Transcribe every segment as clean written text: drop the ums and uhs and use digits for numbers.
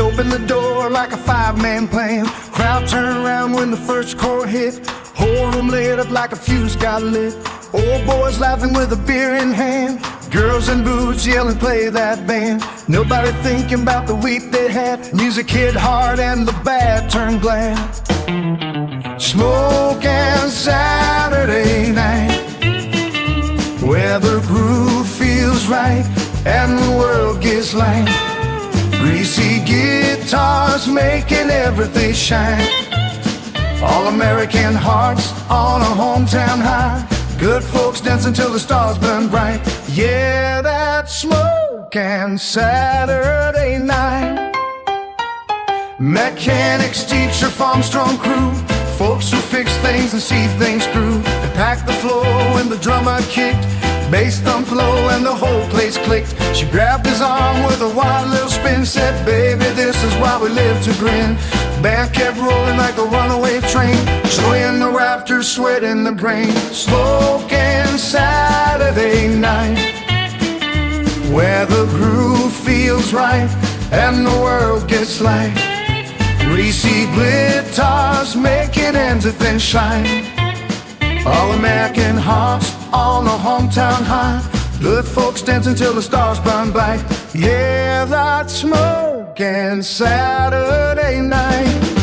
opened the door like a five-man plan. Crowd turned around when the first chord hit. Whole room lit up like a fuse got lit. Old boys laughing with a beer in hand. Girls in boots yelling, play that band. Nobody thinking about the week they had. Music hit hard and the bad turned glad. Smoking Saturday night, where the groove feels right and the world gets light. Greasy guitars making everything shine. All American hearts on a hometown high. Good folks dancing till the stars burn bright. Yeah, that's smoking Saturday night. Mechanics, teacher, farm strong crew. Folks who fix things and see things through. They packed the floor when the drummer kicked. Bass thumped low and the whole place clicked. She grabbed his arm with a wild little spin. Said, baby, this is why we live to grin. Band kept rolling like a runaway train. Joy in the rafters, sweat in the brain. Smoking Saturday night, where the groove feels right and the world gets light. Greasy guitars making everything shine. All American hearts on a hometown high. Good folks dancing till the stars burn bright. Yeah, that's smoking Saturday night.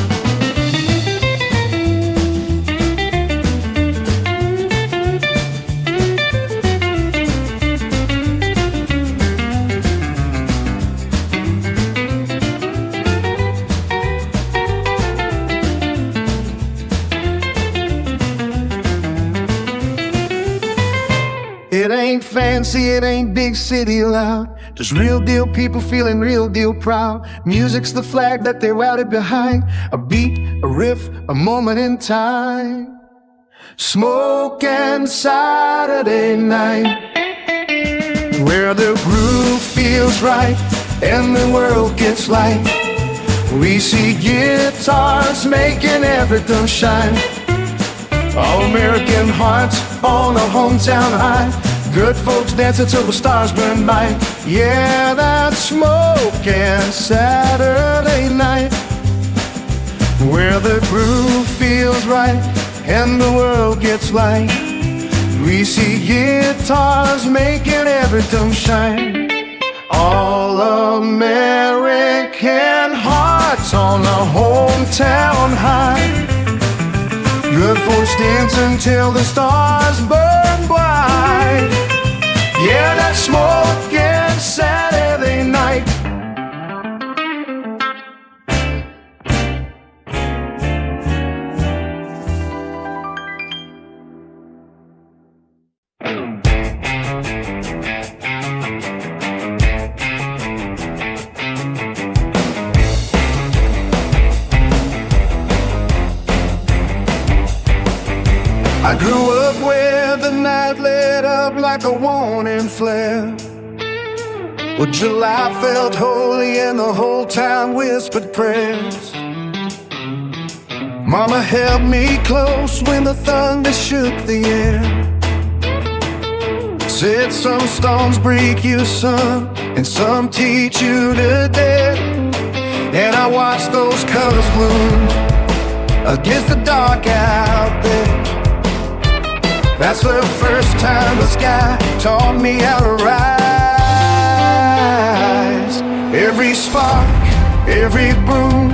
It ain't fancy, it ain't big city loud. Just real deal people feeling real deal proud. Music's the flag that they rallied behind. A beat, a riff, a moment in time. Smoking Saturday night, where the groove feels right and the world gets light. We see guitars making everything shine. All American hearts on a hometown high. Good folks dancing till the stars burn bright. Yeah, that's smoking Saturday night, where the groove feels right and the world gets light. We see guitars making everything shine. All American hearts on a hometown high. Good folks dancing till the stars burn bright. Yeah, that's smoking Saturday night. I grew up where the night lit up like a warning flare. Well, July felt holy and the whole town whispered prayers. Mama held me close when the thunder shook the air. Said some storms break you, son, and some teach you to dare. And I watched those colors bloom against the dark out there. That's the first time the sky taught me how to rise. Every spark, every boom,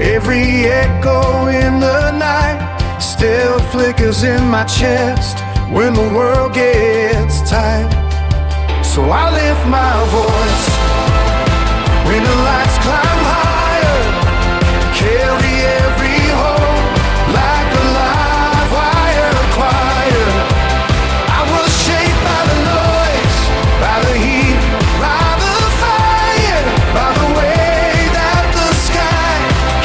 every echo in the night still flickers in my chest when the world gets tight. So I lift my voice when the lights climb higher. Carry every hope like a live wire choir. I was shaped by the noise, by the heat, by the fire, by the way that the sky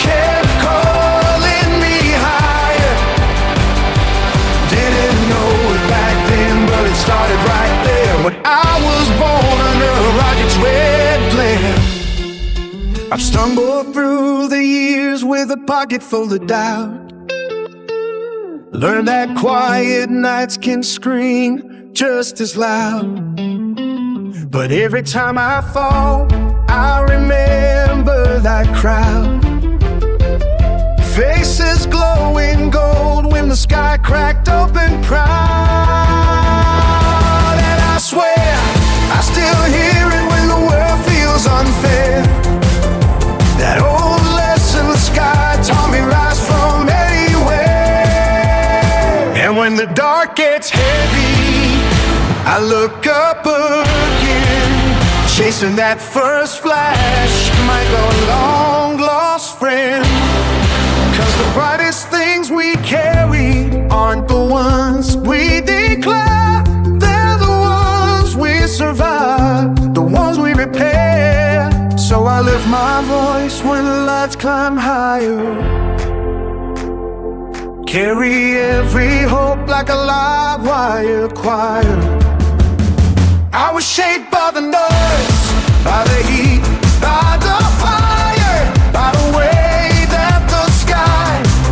kept calling me higher. Didn't know it back then, but it started right there when I was born under a rocket's red glare. I've stumbled through the years with a pocket full of doubt. Learned that quiet nights can scream just as loud. But every time I fall, I remember that white crowd, faces glowing gold when the sky cracked open proud. And I swear I still hear it when the world feels unfair. That old lesson the sky taught me, rise from anywhere. And when the dark gets heavy, I look up again, chasing that first flash, my long lost friend. 'Cause the brightest things we carry aren't the ones we declare. They're the ones we survive, the ones we repair. So I lift my voice when the lights climb higher, carry every hope like a live wire choir. I was shaped by the noise, by the heat, by the fire, by the way that the sky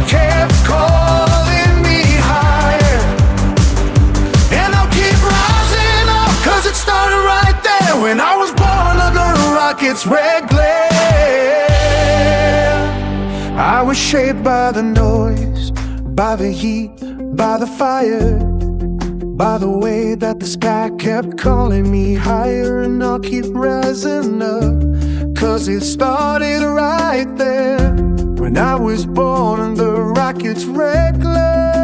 kept calling me higher. And I'll keep rising up, 'cause it started right there when I was born under a rocket's red glare. I was shaped by the noise, by the heat, by the fire, by the way that the sky kept calling me higher. And I'll keep rising up, 'cause it started right there when I was born under the rocket's red glare.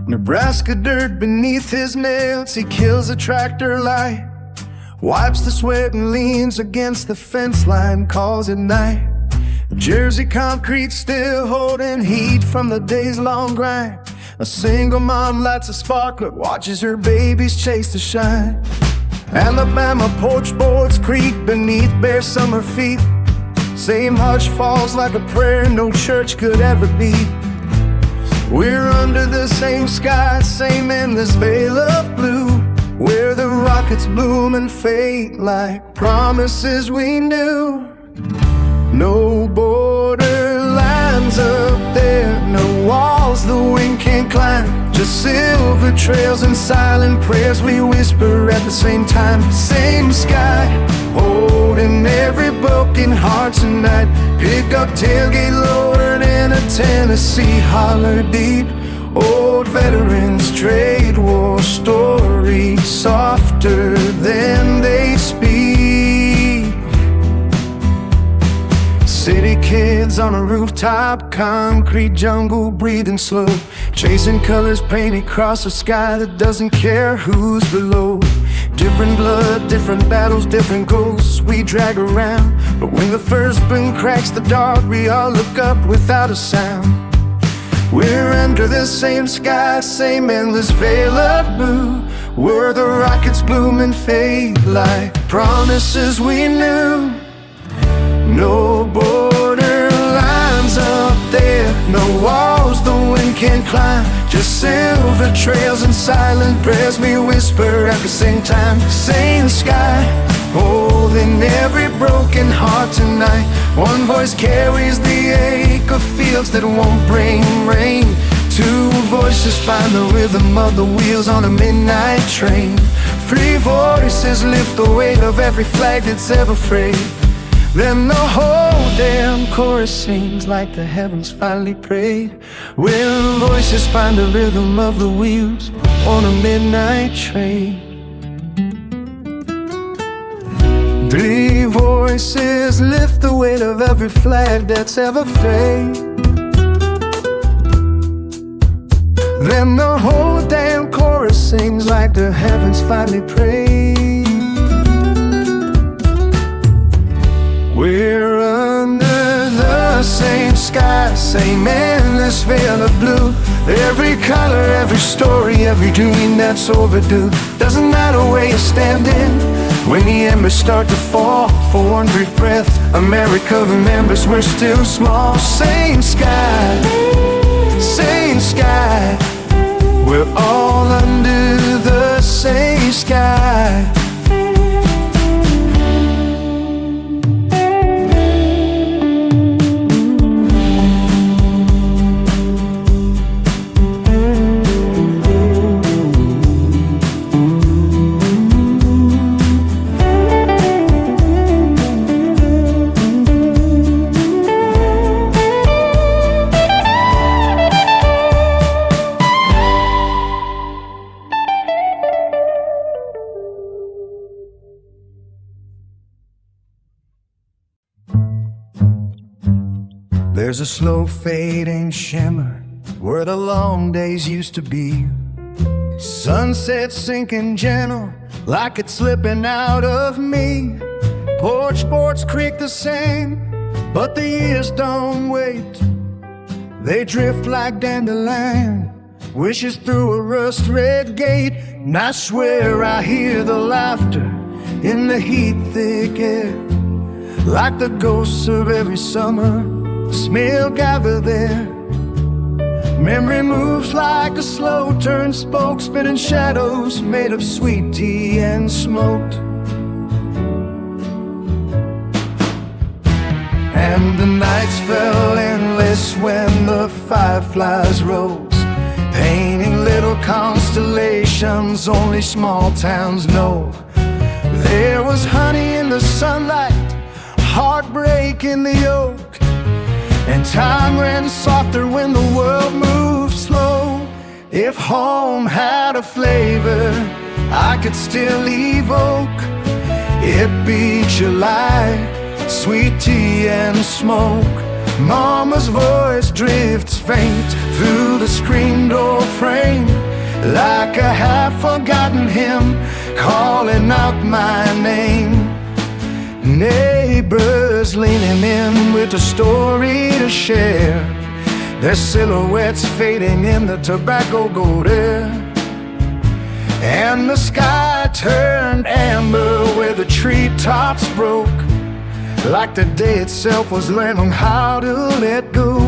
Nebraska dirt beneath his nails, he kills a tractor light, wipes the sweat and leans against the fence line, calls it night. Jersey concrete still holding heat from the day's long grind. A single mom lights a sparkler, watches her babies chase the shine. Alabama porch boards creak beneath bare summer feet. Same hush falls like a prayer no church could ever beat. We're under the same sky, same endless veil of blue, where the rockets bloom and fade like promises we knew. No border lines up there, no walls the wind can't climb, just silver trails and silent prayers we whisper at the same time. Same sky, holding every broken heart tonight. Pickup tailgate lowered in a Tennessee holler deep. Old veterans trade war stories softer than they speak. City kids on a rooftop, concrete jungle breathing slow, chasing colors painted across a sky that doesn't care who's below. Different blood, different battles, different ghosts we drag around. But when the first boom cracks the dark, we all look up without a sound. We're under the same sky, same endless veil of blue, where the rockets bloom and fade like promises we knew. No border lines up there, no walls the wind can't climb, just silver trails and silent prayers we whisper at the same time. Same sky, holding every broken heart tonight. One voice carries the ache of fields that won't bring rain. Two voices find the rhythm of the wheels on a midnight train. Three voices lift the weight of every flag that's ever frayed. Then the whole damn chorus sings like the heavens finally prayed. When voices find the rhythm of the wheels on a midnight train. Three voices lift the weight of every flag that's ever faded. Then the whole damn chorus sings like the heavens finally prayed. We're under the same sky, same endless veil of blue. Every color, every story, every dream that's overdue. Doesn't matter where you're standing, when the embers start to fall for one brief breath, America remembers we're still small. Same sky, We're all under the same sky. There's a slow fading shimmer where the long days used to be. Sunset sinking gentle like it's slipping out of me. Porch boards creak the same, but the years don't wait. They drift like dandelion wishes through a rust red gate. And I swear I hear the laughter in the heat thick air, like the ghosts of every summer smell gather there. Memory moves like a slow turn spoke, spinning shadows made of sweet tea and smoke. And the nights fell endless when the fireflies rose, painting little constellations only small towns know. There was honey in the sunlight, heartbreak in the oak, and time ran softer when the world moved slow. If home had a flavor I could still evoke, it'd be July, sweet tea and smoke. Mama's voice drifts faint through the screen door frame, like a half-forgotten hymn calling out my name. Neighbors leaning in with a story to share, their silhouettes fading in the tobacco gold air. And the sky turned amber where the treetops broke, like the day itself was learning how to let go.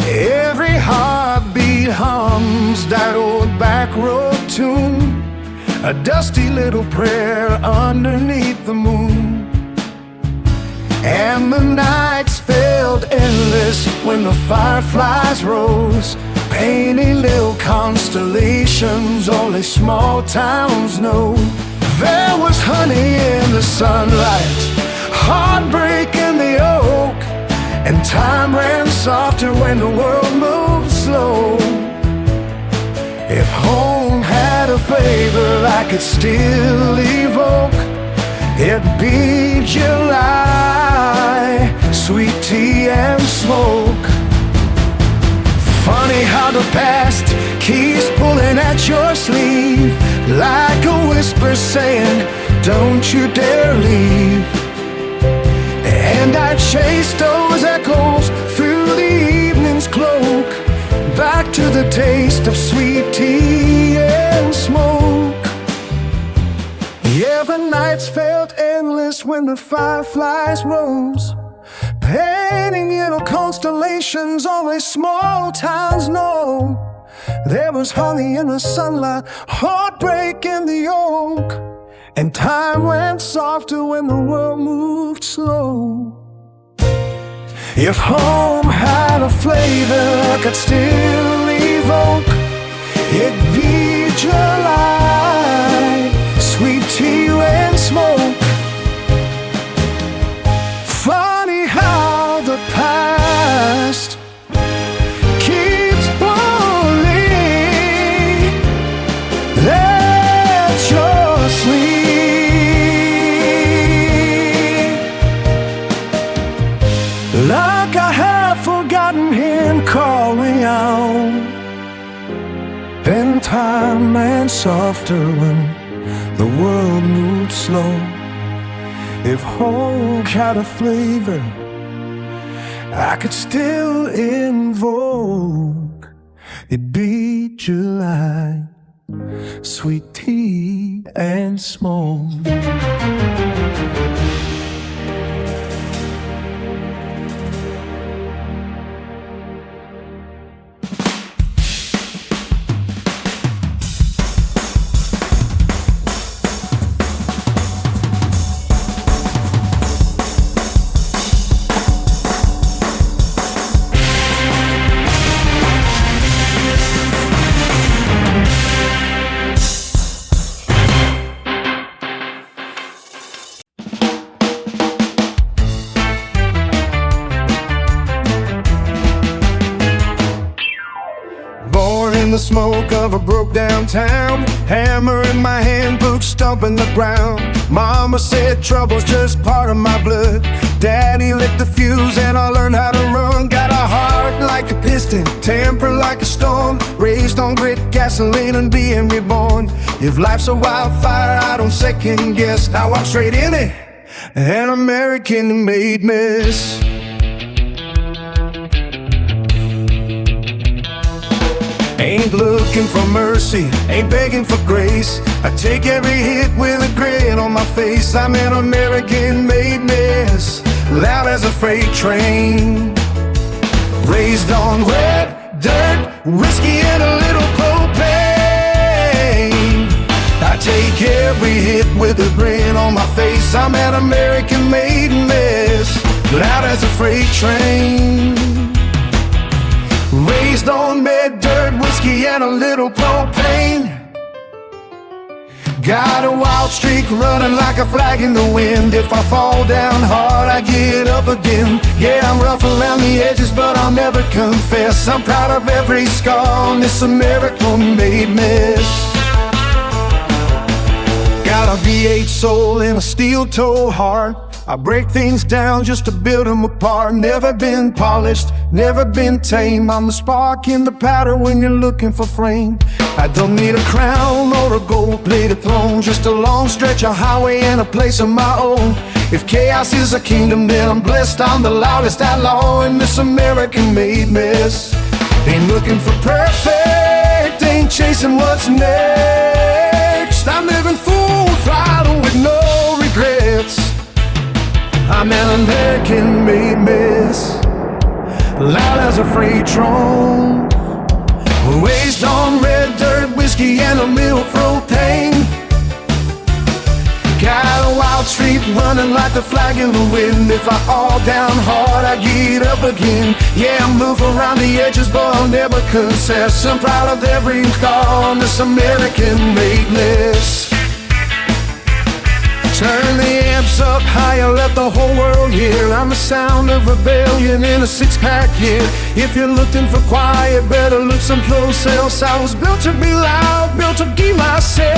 Every heartbeat hums that old back road tune, a dusty little prayer underneath the moon. And the nights felt endless when the fireflies rose, painting little constellations only small towns know. There was honey in the sunlight, heartbreak in the oak, and time ran softer when the world moved slow. If home had a flavor I could still evoke, it'd be July, sweet tea and smoke. Funny how the past keeps pulling at your sleeve, like a whisper saying, don't you dare leave. And I chase those echoes through the evening's cloak, back to the taste of sweet tea and smoke. Yeah, the nights felt endless when the fireflies rose, painting little constellations only small towns know. There was honey in the sunlight, heartbreak in the oak, and time went softer when the world moved slow. If home had a flavor I could still evoke, it'd be July, sweet tea and smoke. Funny how the past keeps pulling at your sleeve, like a half-forgotten hymn calling out. Then time ran softer when the world moved slow. If hope had a flavor I could still invoke, it'd be July, sweet tea and smoke. in the smoke of a broke down town. Hammer in my hand, boots stomping the ground. Mama said trouble's just part of my blood. Daddy lit the fuse and I learned how to run. Got a heart like a piston, temper like a storm. Raised on grit, gasoline and being reborn. If life's a wildfire, I don't second guess. I walk straight in it, an American-made mess. Ain't looking for mercy, ain't begging for grace. I take every hit with a grin on my face. I'm an American-made mess, loud as a freight train. Raised on wet dirt, whiskey and a little propane. I take every hit with a grin on my face. I'm an American-made mess, loud as a freight train. Raised on red dirt, whiskey and a little propane. Got a wild streak running like a flag in the wind. If I fall down hard, I get up again. Yeah, I'm rough around the edges, but I'll never confess. I'm proud of every scar on this American-made mess. Got a V8 soul and a steel-toe heart. I break things down just to build them apart. Never been polished, never been tame. I'm the spark in the powder when you're looking for flame. I don't need a crown or a gold-plated throne, just a long stretch of highway and a place of my own. If chaos is a kingdom, then I'm blessed. I'm the loudest outlaw in this American-made mess. Ain't looking for perfect, ain't chasing what's next. I'm living full throttle with no regrets. I'm an American-made mess, loud as a freight train. Raised on red dirt, whiskey and a little propane. Got a wild streak running like the flag in the wind. If I fall down hard, I get up again. Yeah, I move around the edges, but I'll never confess. I'm proud of every scar on this American-made mess. Turn the amps up higher, let the whole world hear. I'm the sound of rebellion in a six-pack here. If you're looking for quiet, better look someplace else. I was built to be loud, built to be myself.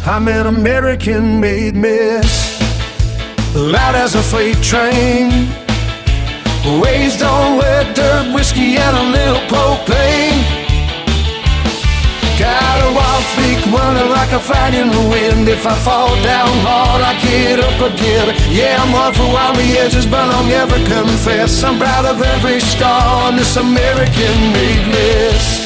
I'm an American-made mess, loud as a freight train. Raised on wet dirt, whiskey and a little propane. Got a wild streak running like a flag in the wind. If I fall down hard, I get up again. Yeah, I'm rough around the edges, but I'll never confess. I'm proud of every scar on this American-made list.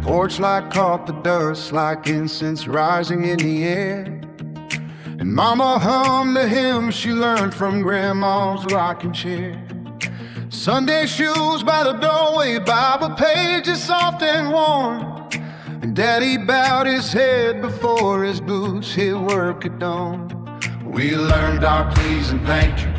Porch light caught the dust like incense rising in the air. And Mama hummed a hymn she learned from Grandma's rocking chair. Sunday shoes by the doorway, Bible pages soft and warm. And Daddy bowed his head before his boots hit work at dawn. We learned our please and thank you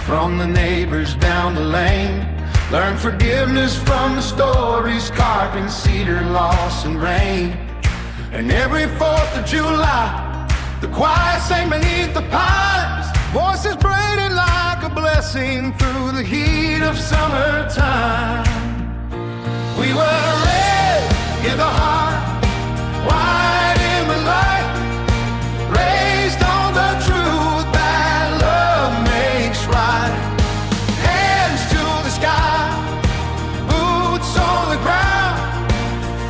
from the neighbors down the lane. Learn forgiveness from the stories carved in cedar, loss and rain. And every 4th of July, the choir sang beneath the pines, voices braided like a blessing through the heat of summertime. We were red in the heart, white in the light, raised on the truth that love makes right. Hands to the sky, on the ground,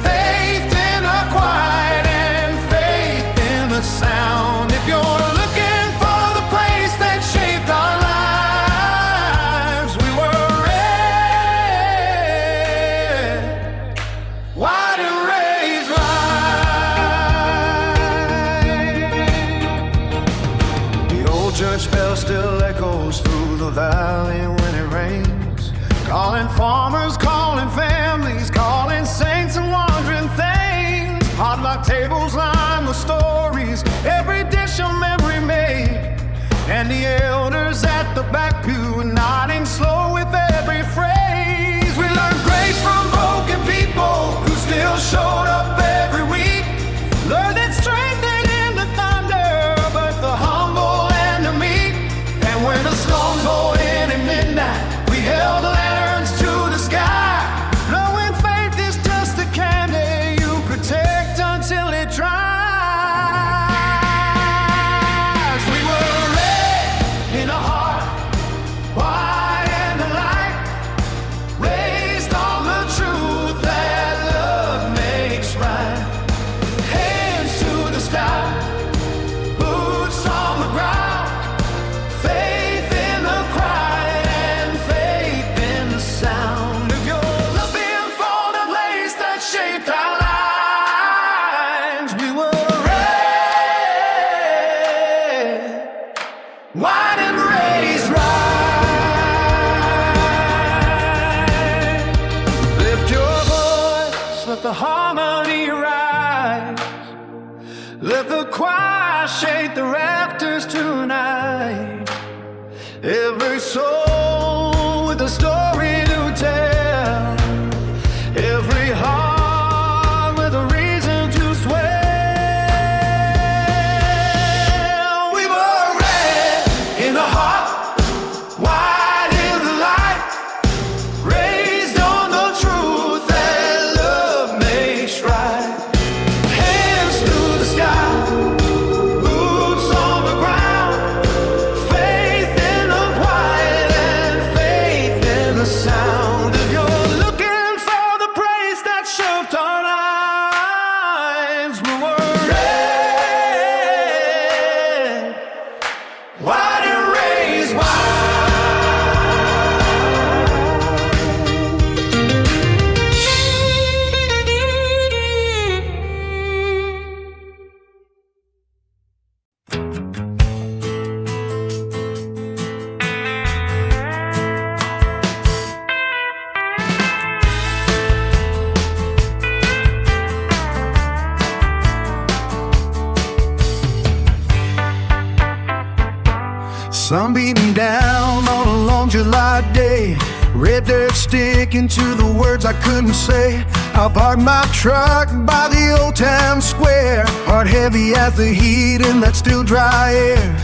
faith in the quiet and faith in the sound. If you're looking for the place that shaped our lives, we were red. Calling farmers, calling families, calling saints and wandering things. Potluck tables line the stories, every dish a memory made. And the elders at the back pew nodding slow with every phrase. We learned grace from broken people who still showed up every week. Learned that strength ain't in the thunder, but the humble and the meek. And when the storms rolled in at midnight, we held lanterns to the sky, knowing faith is just a candy you protect until it dries. We were red in the heart, white in the light, raised on the truth that love makes right. Hands to the sky, boots on the ground, faith in the cry and faith in the sound. If you're looking for the place that shaped our lives, we were red, white and raised right. Lift your voice, let the harmony rise. Let the choir shake the rafters tonight. Every soul with a story to tell, every heart with a reason to swell. We were red in the heart, white in the light, raised on the truth that love makes right. Hands to the sky, boots on the ground, faith in the quiet and faith in the sound. If you're looking for the praise that shaped our lives, we were red, white and raised wide. Sun beating down on a long July day, red dirt sticking to the words I couldn't say. I parked my truck by the old town square, heart heavy as the heat in that still dry air.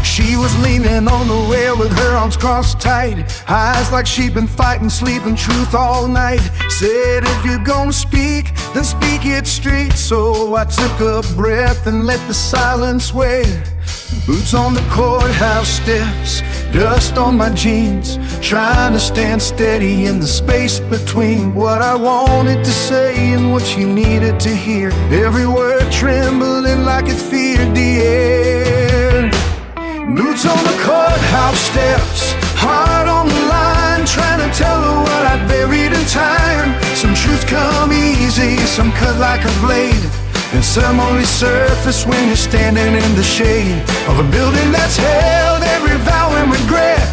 She was leaning on the rail with her arms crossed tight, eyes like she'd been fighting, sleeping truth all night. Said if you're gonna speak, then speak it straight. So I took a breath and let the silence wait. Boots on the courthouse steps, dust on my jeans, trying to stand steady in the space between what I wanted to say and what she needed to hear. Every word trembling like it feared the air. Boots on the courthouse steps, heart on the line, trying to tell her what I buried in time. Some truths come easy, some cut like a blade, and some only surface when you're standing in the shade of a building that's held every vow and regret.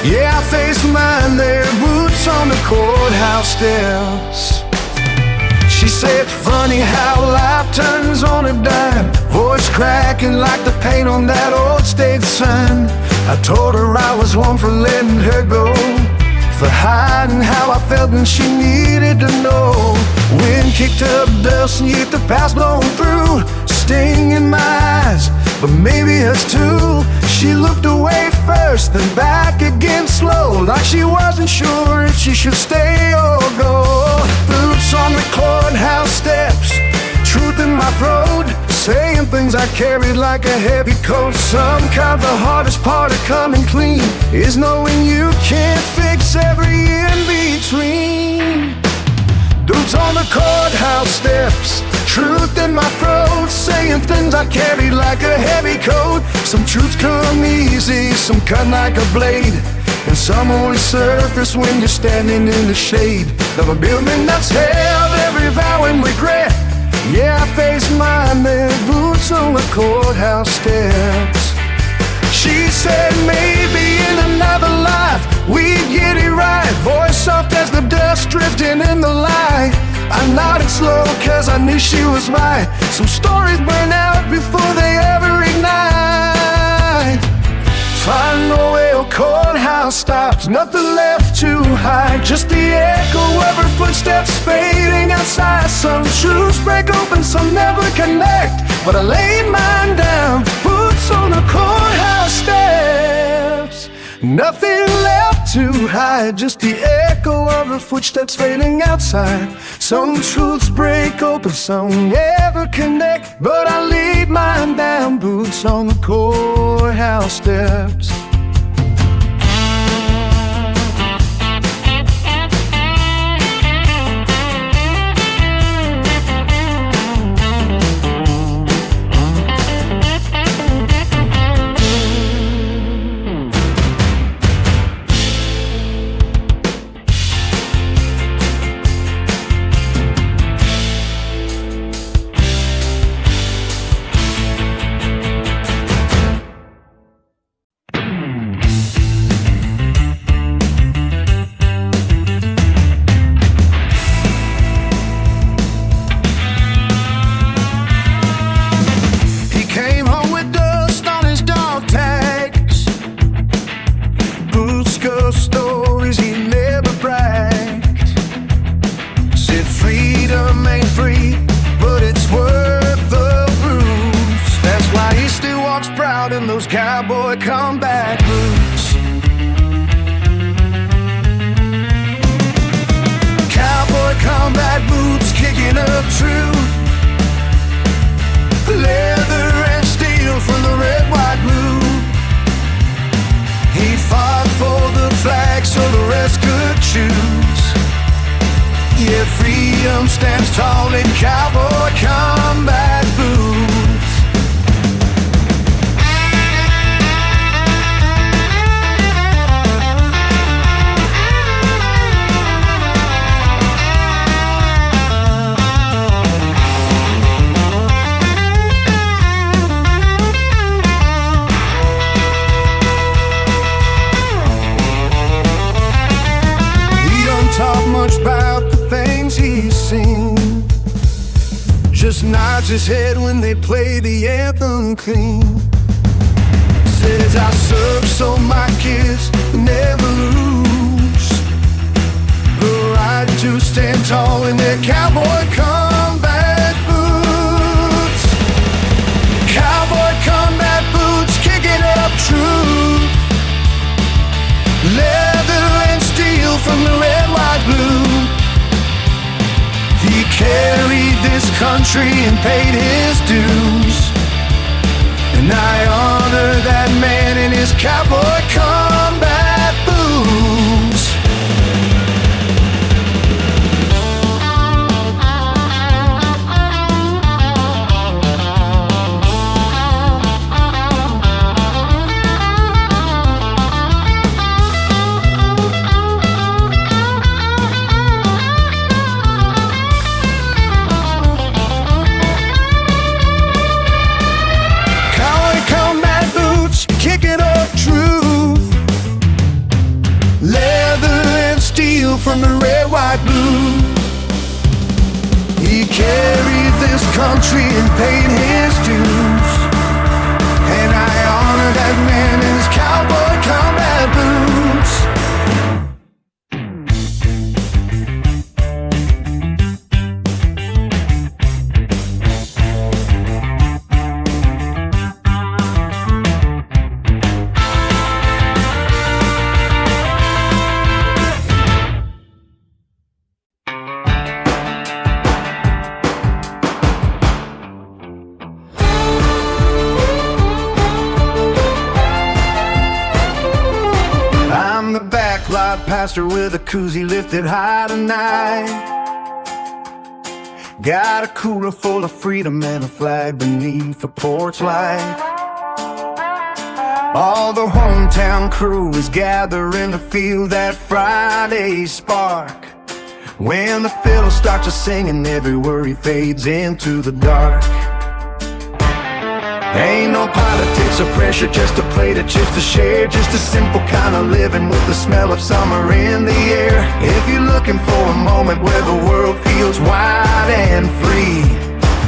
Yeah, I faced mine there, boots on the courthouse steps. She said, funny how life turns on a dime, voice cracking like the paint on that old state sign. I told her I was one for letting her go, for hiding how I felt and she needed to know. Wind kicked up dust and yet the past blown through, sting in my eyes, but maybe it's too. She looked away first, then back again slow, like she wasn't sure if she should stay or go. Boots on the courthouse steps, truth in my throat, saying things I carried like a heavy coat. Sometimes the hardest part of coming clean is knowing you can't fix every in-between. Boots on the courthouse steps, truth in my throat, saying things I carried like a heavy coat. Some truths come easy, some cut like a blade, and some only surface when you're standing in the shade of a building that's held every vow and regret. Yeah, I faced mine there, boots on the courthouse steps. She said maybe in another life we'd get it right, voice of as the dust drifting in the light. I nodded slow cause I knew she was mine. Some stories burn out before they ever ignite. Final old courthouse stops, nothing left to hide. Just the echo of her footsteps fading outside. Some truths break open, some never connect. But I laid mine down, boots on the courthouse steps. Nothing left to hide, just the echo of her footsteps fading outside. Some truths break open, some never connect. But I laid mine down, boots on the courthouse steps. Stories he never bragged. Said freedom ain't free, but it's worth the bruise. That's why he still walks proud in those cowboy combat boots. Cowboy combat boots kicking up truth. Leather and steel from the red, white, blue. He fought for the flag so the rest could choose. Yeah, freedom stands tall in cowboy combat boots. Talk much about the things he's seen, just nods his head when they play the anthem clean. Says I serve so my kids never lose the right to stand tall in their cowboy combat boots. Cowboy combat boots kicking up truth. Leather and steel from the red, white, blue. He carried this country and paid his dues. And I honor that man in his cowboy combat boots. From the red, white, blue. He carried this country and paid his dues. And I honor that man in his cowboy combat boots. Pastor with a koozie lifted high tonight. Got a cooler full of freedom and a flag beneath the porch light. All the hometown crew is gathering to feel that Friday spark. When the fiddle starts to sing and every worry fades into the dark. Ain't no politics or pressure, just a plate of chips to share. Just a simple kind of living with the smell of summer in the air. If you look looking for a moment where the world feels wide and free,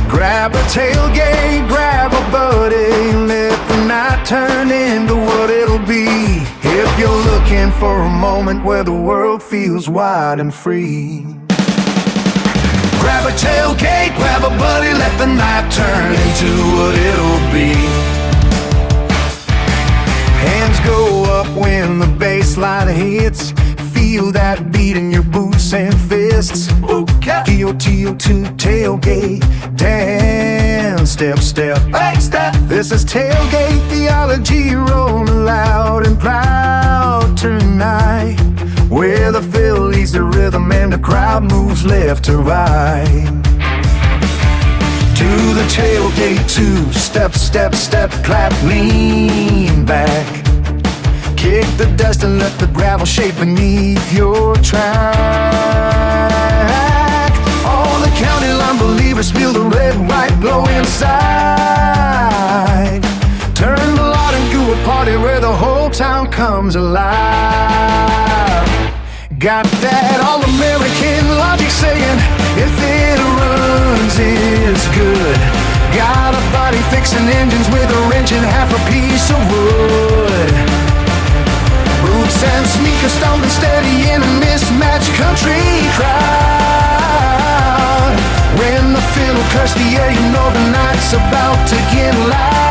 grab a tailgate, grab a buddy, let the night turn into what it'll be. If you're looking for a moment where the world feels wide and free, grab a tailgate, grab a buddy, let the night turn into what it'll be. Hands go up when the bass line hits, feel that beat in your boots and fists. T-O-T-O-2 tailgate, dance, step, step, hey, step. This is tailgate theology, rolling loud and proud tonight, where the fill leads the rhythm and the crowd moves left to right. To the tailgate, two step, step, step, clap, lean back, kick the dust and let the gravel shape beneath your track. All the county line believers feel the red, white glow inside. Turn the lot into a party where the whole town comes alive. Got that all-American logic saying, if it runs, it's good. Got a body fixing engines with a wrench and half a piece of wood. Boots and sneakers stomping steady in a mismatched country crowd. When the fiddle curses the air, you know the night's about to get loud.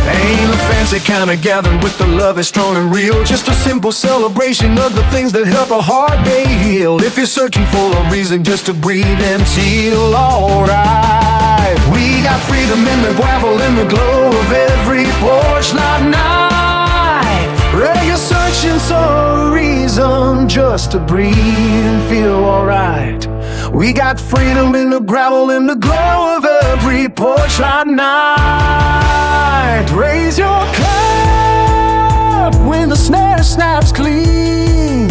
Ain't a fancy kind of gathering with the love is strong and real, just a simple celebration of the things that help a heart be healed. If you're searching for a reason just to breathe and feel alright, we got freedom in the gravel, in the glow of every porch lot night. Whether you're searching for a reason just to breathe and feel alright, we got freedom in the gravel, in the glow of every porch lot night. Raise your cup when the snare snaps clean.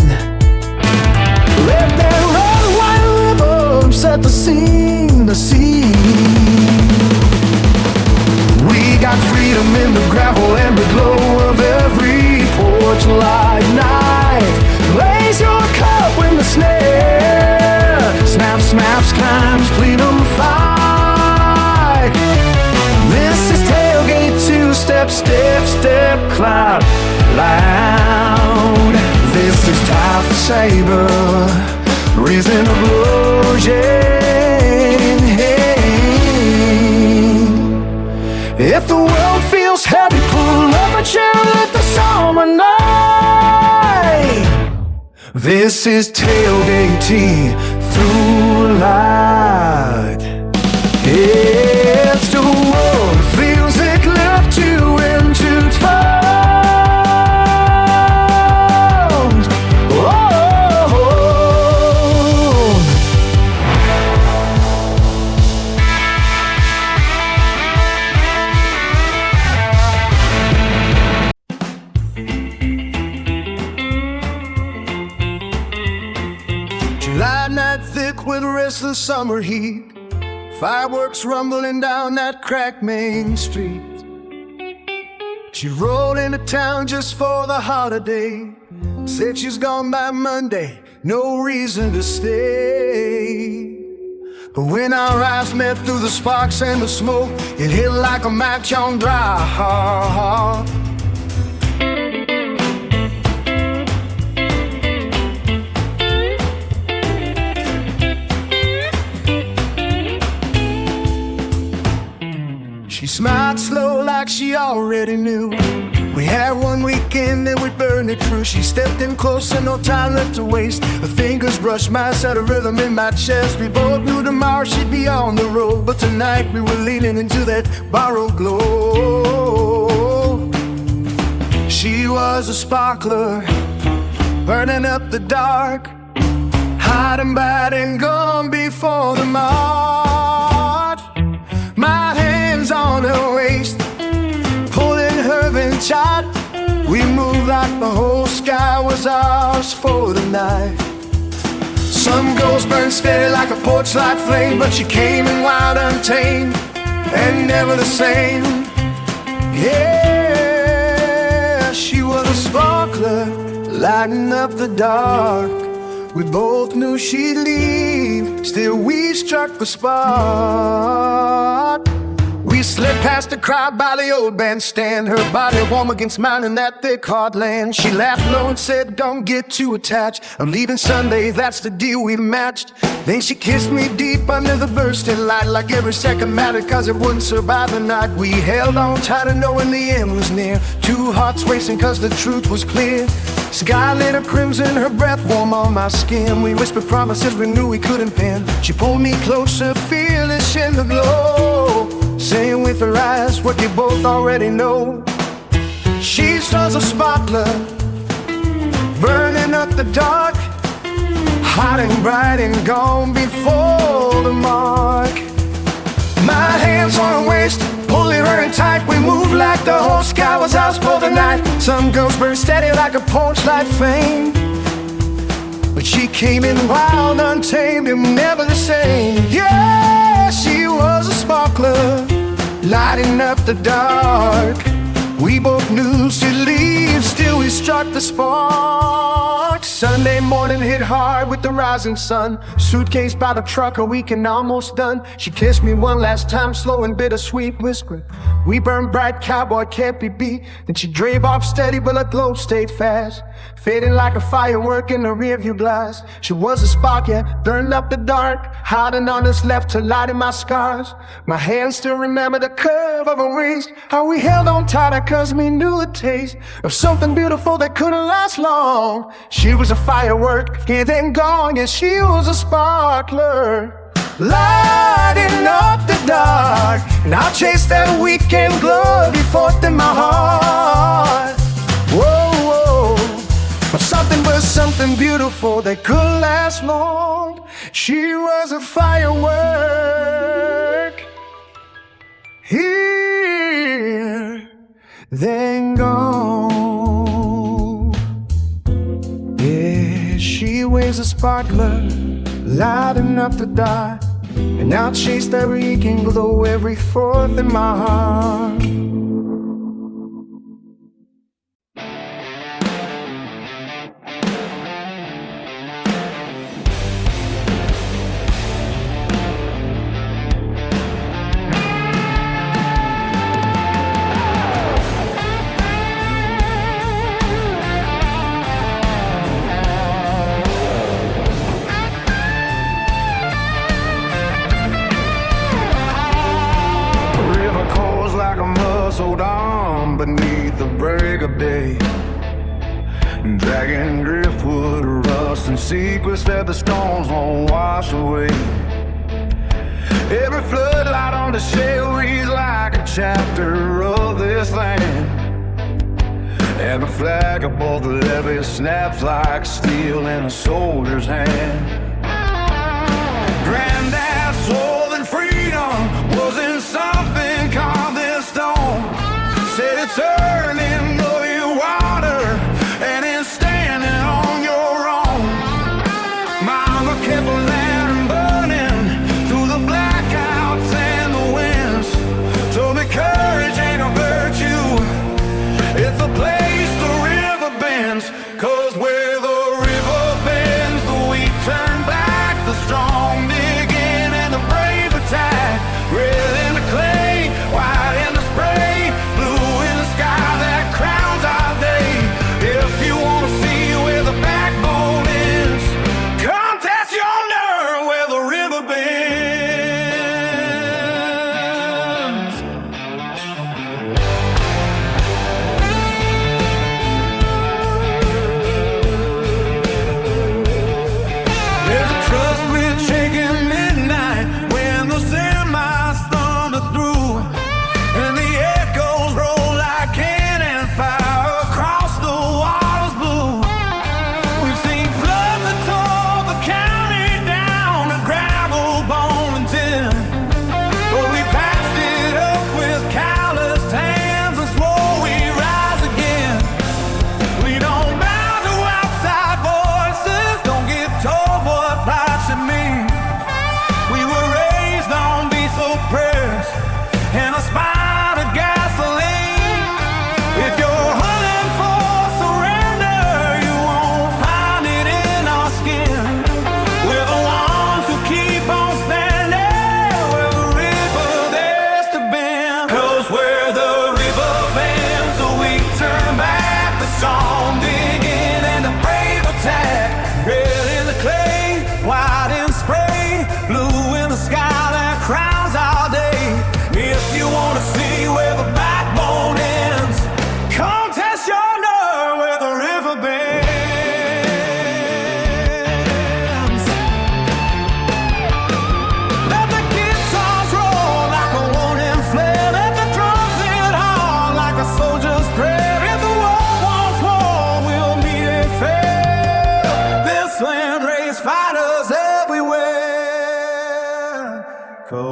Let that red, white rhythm set the scene, the scene. We got freedom in the gravel and the glow of every porch light night. Raise your cup when the snare snaps, snaps, climbs, clean on the fight. This is tailgate, two step, step, step, cloud loud. This is time for saber, reason to blow, if the world feels heavy, pull up a chair and let the summer night. This is tailgate tea through light. It's the world feels it left you into tones. Oh, July night thick with restless summer heat, fireworks rumbling down that cracked main street. She rolled into town just for the holiday, said she's gone by Monday, no reason to stay. But when our eyes met through the sparks and the smoke, it hit like a match on dry heart. She smiled slow like she already knew. We had one weekend and we'd burn it through. She stepped in closer, no time left to waste. Her fingers brushed my set a rhythm in my chest. We both knew tomorrow she'd be on the road, but tonight we were leaning into that borrowed glow. She was a sparkler, burning up the dark, hiding bad and gone before the march. My hands on her waist, pulling her in tight. We moved like the whole sky was ours for the night. Some ghosts burned steady like a porch light flame, but she came in wild, untamed, and never the same. Yeah, she was a sparkler, lighting up the dark. We both knew she'd leave, still we struck the spot. We slid past the crowd by the old bandstand, her body warm against mine in that thick heartland. She laughed low and said, don't get too attached, I'm leaving Sunday, that's the deal we matched. Then she kissed me deep under the bursting light, like every second mattered cause it wouldn't survive the night. We held on tighter knowing the end was near, two hearts racing cause the truth was clear. Sky lit a crimson, her breath warm on my skin. We whispered promises we knew we couldn't pen. She pulled me closer, fearless in the glow, saying with her eyes what you both already know. She was a sparkler, burning up the dark, hot and bright and gone before the mark. My hands on her waist, pulling her in tight. We moved like the whole sky was ours for the night. Some girls burn steady like a porch-light flame, but she came in wild, untamed, and never the same. Yeah, she was a sparkler, lighting up the dark. We both knew she'd leave, still we struck the spark. Sunday morning hit hard with the rising sun. Suitcase by the truck, a weekend almost done. She kissed me one last time, slow and bittersweet, whispering, we burn bright, cowboy can't be beat. Then she drove off steady, but her glow stayed fast, fading like a firework in the rearview glass. She was a spark, yeah, burned up the dark, hiding on us left to light in my scars. My hands still remember the curve of her waist, how we held on tighter cause we knew the taste of something beautiful that couldn't last long. She was a firework, yeah, then gone, yeah, she was a sparkler, lighting up the dark. And I'll chase that weekend glow every fourth in my heart. Whoa, whoa, but something beautiful that could last long. She was a firework, here, then gone. Yeah, she was a sparkler, lighting up the dark. And I'll chase that weekend glow every fourth in my heart. Hold on beneath the break of day, dragging driftwood, rust, and secrets that the storms won't wash away. Every floodlight on the shale reads like a chapter of this land, and the flag above the levee snaps like steel in a soldier's hand. Granddad's soul and freedom wasn't something carved in stone. Said it's earning of your water and it's standing on your own. Mama kept a lantern burning through the blackouts and the winds. Told me courage ain't a virtue, it's a place the river bends. Cause where the river bends, the weak turn back, the strong begin.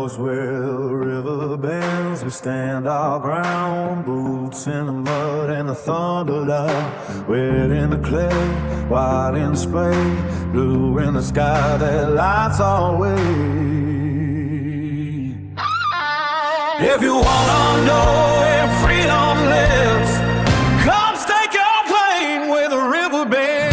knows where the river bends. We stand our ground, boots in the mud and the thunder loud. Wet in the clay, white in the spray, blue in the sky that lights our way. If you wanna know where freedom lives, come stake your claim where the river bends.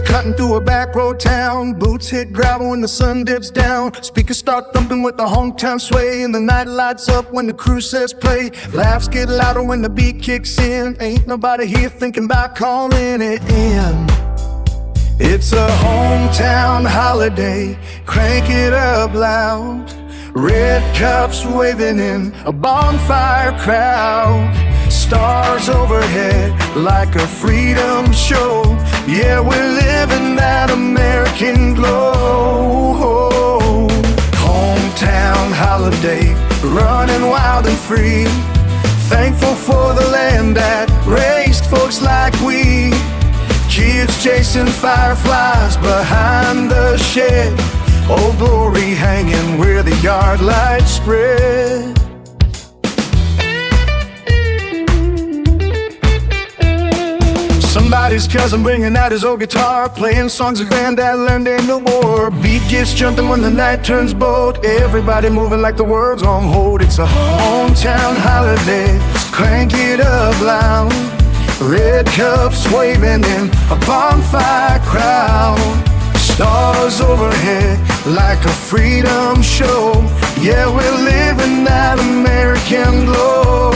Cutting through a back road town, boots hit gravel when the sun dips down. Speakers start thumping with the hometown sway, and the night lights up when the crew says play. Laughs get louder when the beat kicks in. Ain't nobody here thinking about calling it in. It's a hometown holiday, crank it up loud. Red cups waving in a bonfire crowd. Stars overhead like a freedom show. Yeah, we're living that American glow. Hometown holiday, running wild and free. Thankful for the land that raised folks like we. Kids chasing fireflies behind the shed. Old Glory hanging where the yard lights spread. Somebody's cousin bringing out his old guitar, playing songs that granddad learned ain't no more. Beat gets jumping when the night turns bold. Everybody moving like the world's on hold. It's a hometown holiday, crank it up loud. Red cups waving in a bonfire crowd. Stars overhead like a freedom show. Yeah, we're living that American glow.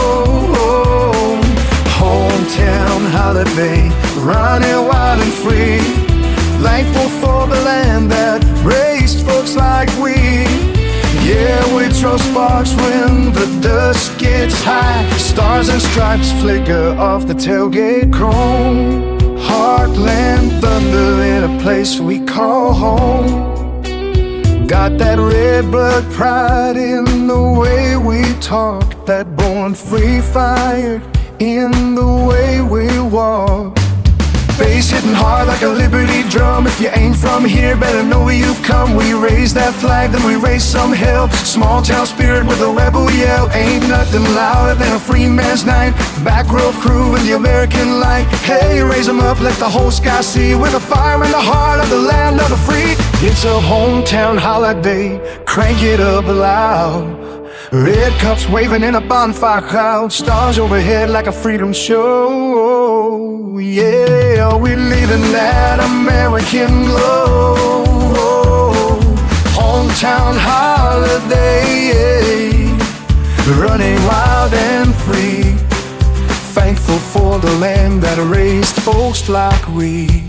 Hometown holiday, running wild and free. Thankful for the land that raised folks like we. Yeah, we throw sparks when the dust gets high. Stars and stripes flicker off the tailgate chrome. Heartland thunder in a place we call home. Got that red blood pride in the way we talk. That born free fire in the way we walk. Bass hitting hard like a Liberty drum. If you ain't from here, better know where you've come. We raise that flag, then we raise some hell. Small town spirit with a rebel yell. Ain't nothing louder than a free man's night. Back row crew in the American light. Hey, raise them up, let the whole sky see. With a fire in the heart of the land of the free. It's a hometown holiday, crank it up loud. Red cups waving in a bonfire crowd. Stars overhead like a freedom show. Yeah, we're living that American glow. Hometown holiday, running wild and free. Thankful for the land that raised folks like we.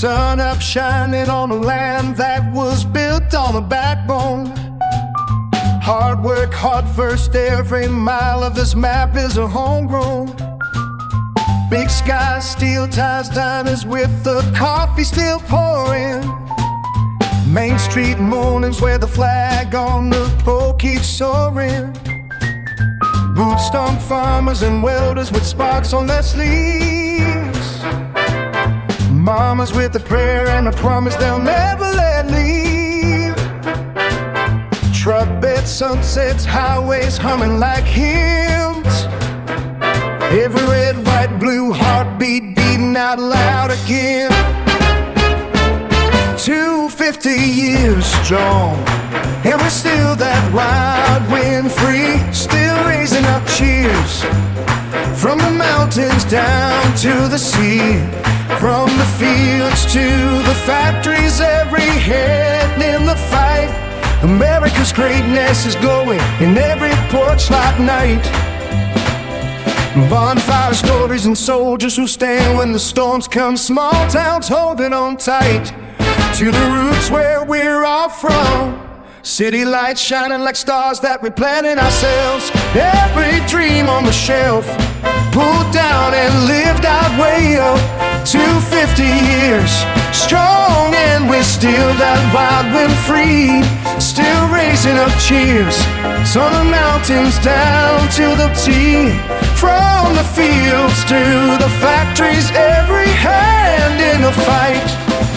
Sun up shining on a land that was built on a backbone. Hard work, hard first, every mile of this map is a homegrown. Big skies, steel ties, diners with the coffee still pouring. Main Street mornings where the flag on the pole keeps soaring. Boot stomp farmers and welders with sparks on their sleeves. Mamas with a prayer and a promise they'll never let leave. Truck bed sunsets, highways humming like hymns. Every red, white, blue heartbeat beating out loud again. 250 years strong, and we're still that wild wind free, still raising up cheers. From the mountains down to the sea, from the fields to the factories, every head in the fight. America's greatness is glowing in every porch light night. Bonfire stories and soldiers who stand when the storms come. Small towns holding on tight to the roots where we're all from. City lights shining like stars that we planted ourselves. Every dream on the shelf, pulled down and lived out way up. 250 years strong, and we're still that wild wind free, still raising up cheers. On the mountains down to the sea, from the fields to the factories, every hand in a fight.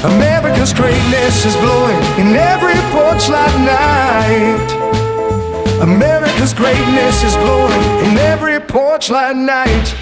America's greatness is blowing in every porch light night. America's greatness is glowing in every porch light night.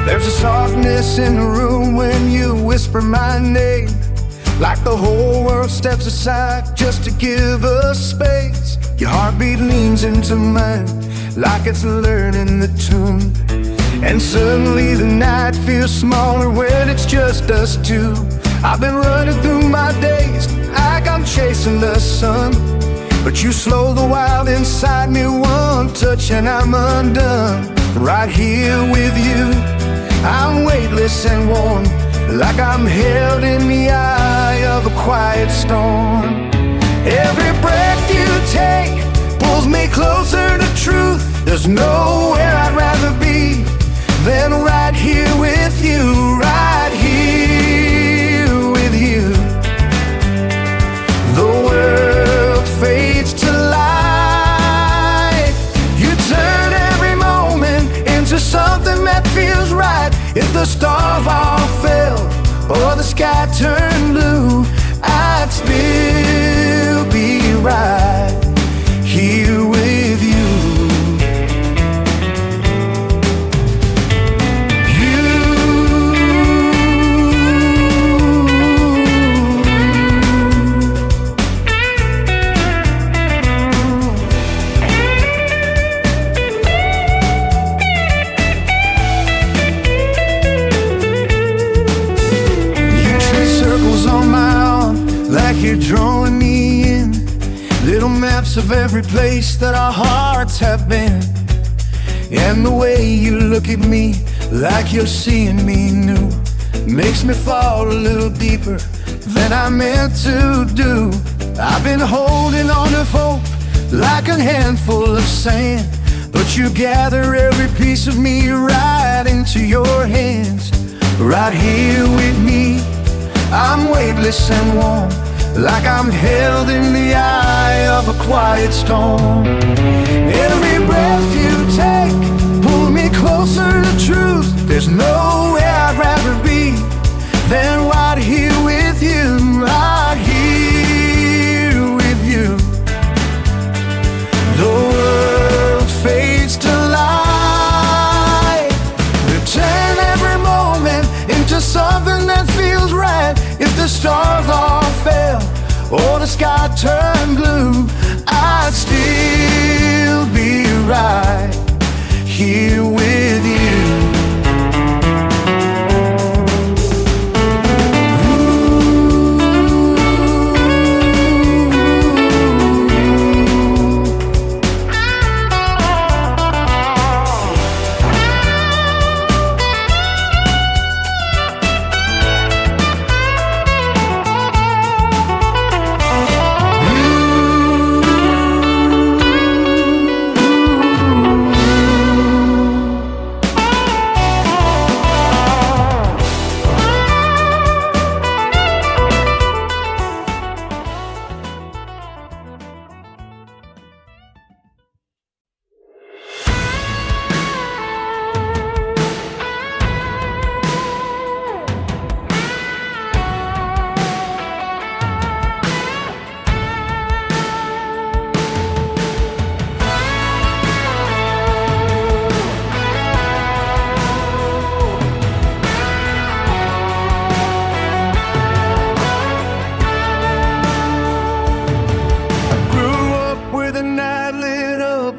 There's a softness in the room when you whisper my name, like the whole world steps aside just to give us space. Your heartbeat leans into mine like it's learning the tune, and suddenly the night feels smaller when it's just us two. I've been running through my days like I'm chasing the sun, but you slow the wild inside me, one touch and I'm undone. Right here with you, I'm weightless and warm, like I'm held in the eye of a quiet storm. Every breath you take pulls me closer to truth. There's nowhere I'd rather be than right here with you, right here with you. The world fades to light. You turn every moment into something that feels right. If the stars all fell or the sky turned blue, I'd still be right here with you. You're drawing me in, little maps of every place that our hearts have been. And the way you look at me like you're seeing me new makes me fall a little deeper than I meant to do. I've been holding on to hope like a handful of sand, but you gather every piece of me right into your hands. Right here with me, I'm weightless and warm, like I'm held in the eye of a quiet storm. Every breath you take pull me closer to truth. There's nowhere I'd rather be than right here with you, right here with you. stars all fell or the sky turned blue, I'd still be right here with you.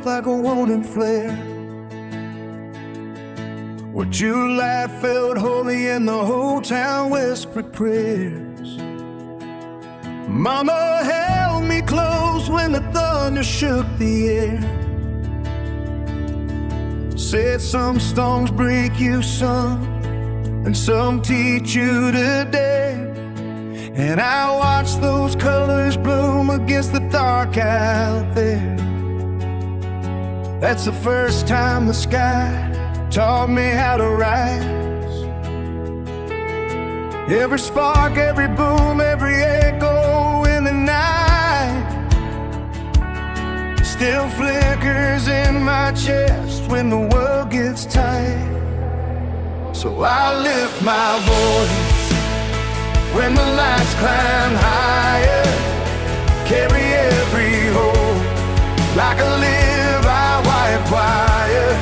Like a wanted flare, where July felt holy and the whole town whispered prayers. Mama held me close when the thunder shook the air. Said some storms break you, son, and some teach you to dare. And I watched those colors bloom against the dark out there. That's the first time the sky taught me how to rise. Every spark, every boom, every echo in the night still flickers in my chest when the world gets tight. So I lift my voice when the lights climb higher, carry every hope like a live wire.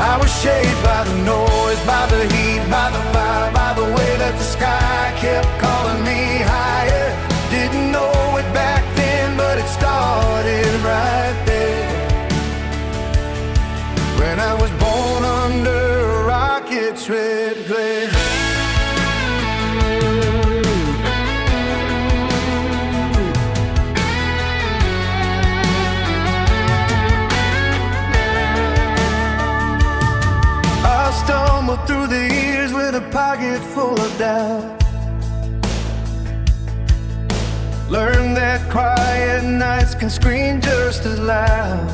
I was shaped by the noise, by the heat, by the fire, by the way that the sky kept calling me higher. Didn't know it back then, but it started right there. When I was born under a rocket's red glare. Stumbled through the years with a pocket full of doubt. Learned that quiet nights can scream just as loud.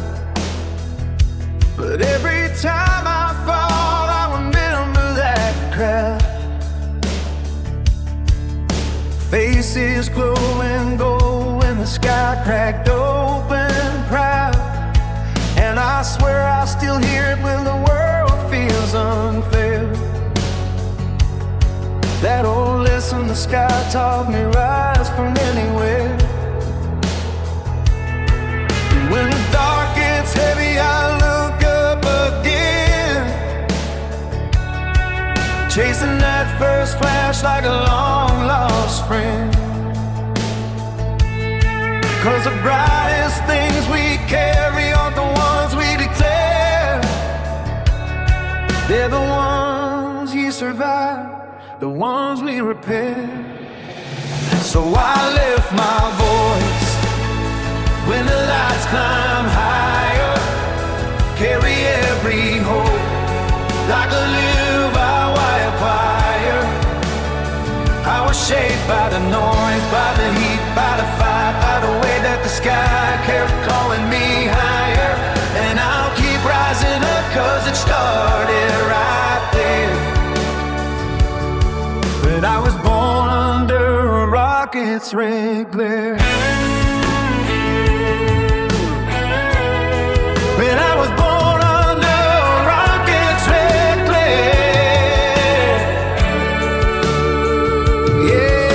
But every time I fall, I remember that crowd. Faces glowing gold when the sky cracked open proud. And I swear I still hear it when the world feels unfair. That old lesson the sky taught me, rise from anywhere. And when the dark gets heavy, I look up again, chasing that first flash like a long lost friend. 'Cause the brightest things we carry aren't the ones we declare. They're the ones you survive, the ones we repair. So I lift my voice when the lights climb higher, carry every hope like a live wire. I was shaped by the noise, by the heat, by the fire, by the way that the sky kept calling me higher. And I'll keep rising up 'cause it started right there. But I was born under a rocket's red glare. But I was born under a rocket's red glare. Yeah.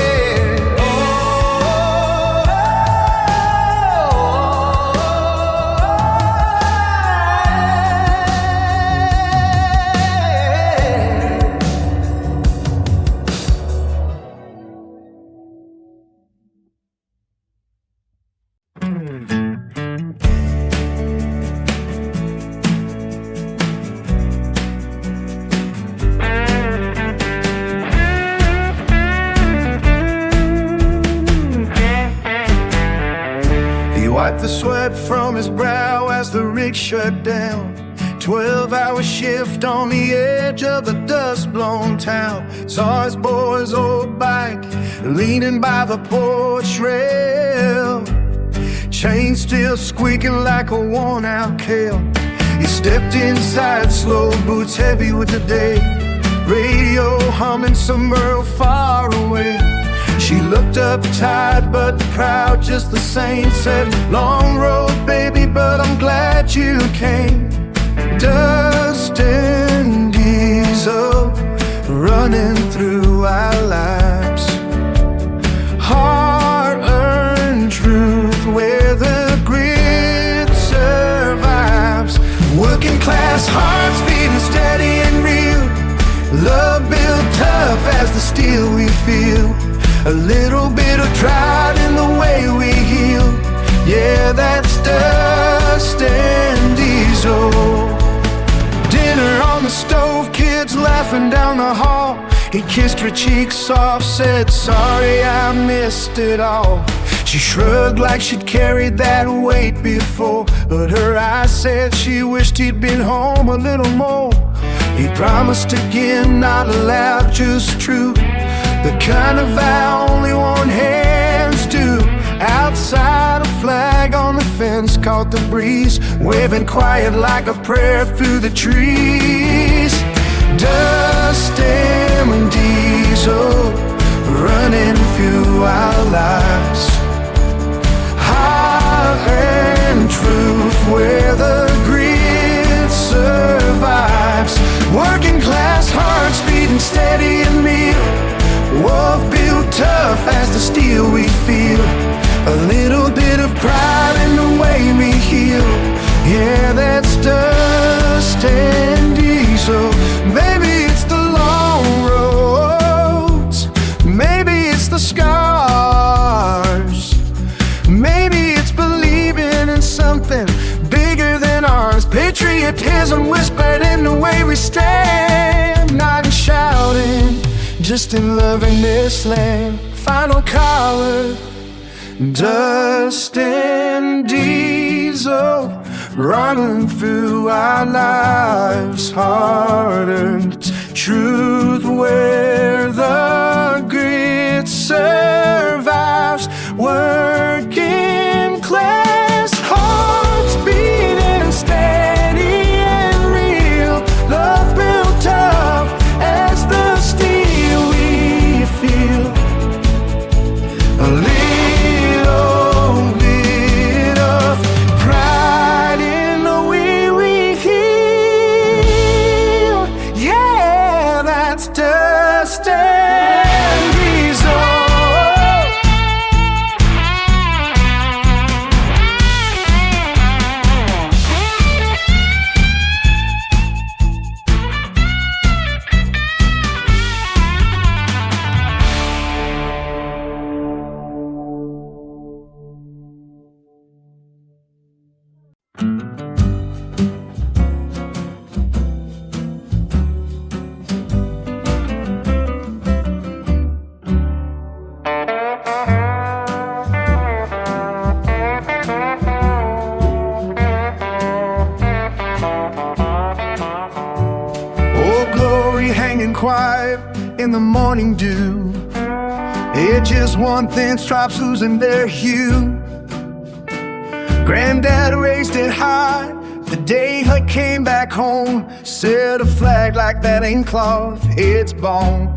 wiped the sweat from his brow as the rig shut down. 12-hour shift on the edge of a dust-blown town. Saw his boy's old bike leaning by the porch rail, chain still squeaking like a worn-out kale. He stepped inside, slow boots heavy with the day, radio humming somewhere far away. She looked up tired but proud just the same, said, "Long road, baby, but I'm glad you came." Dust and diesel running through our lives, hard-earned truth where the grit survives. Working class hearts beating steady and real, love built tough as the steel we feel. A little bit of pride in the way we heal. Yeah, that's dust and diesel. Dinner on the stove, kids laughing down the hall. He kissed her cheek soft, said, "Sorry I missed it all." She shrugged like she'd carried that weight before, but her eyes said she wished he'd been home a little more. He promised again, not aloud, just true, the kind of vow only one hand's do. Outside, a flag on the fence caught the breeze, waving quiet like a prayer through the trees. Dust and diesel running through our lives, hard-earned truth where the grit survives. Working class hearts beating steady and real, wolf built tough as the steel we feel. A little bit of pride in the way we heal. Yeah, that's dust and diesel. Maybe it's the long roads, maybe it's the scars, maybe it's believing in something bigger than ours. Patriotism whispered in the way we stand, not in shouting, just in loving this land. Final collar, dust and diesel running through our lives, hard-earned truth where the grit survives. Working class hearts beating steady and real, love built tough as the steel we feel. A little bit of pride in the way we heal. Yeah, that's dust and diesel. Hanging quiet in the morning dew, edges one thin, stripes losing their hue. Granddad raised it high the day Hut came back home, set a flag like that ain't cloth, it's bone.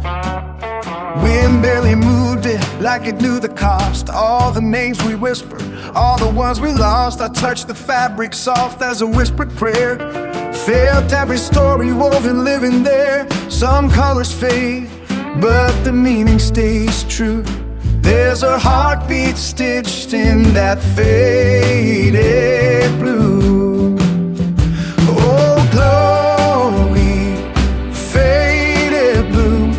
Wind barely moved it like it knew the cost. All the names we whispered, all the ones we lost. I touched the fabric soft as a whispered prayer, felt every story woven living there. Some colors fade, but the meaning stays true. There's a heartbeat stitched in that faded blue. Oh, glory, faded blue,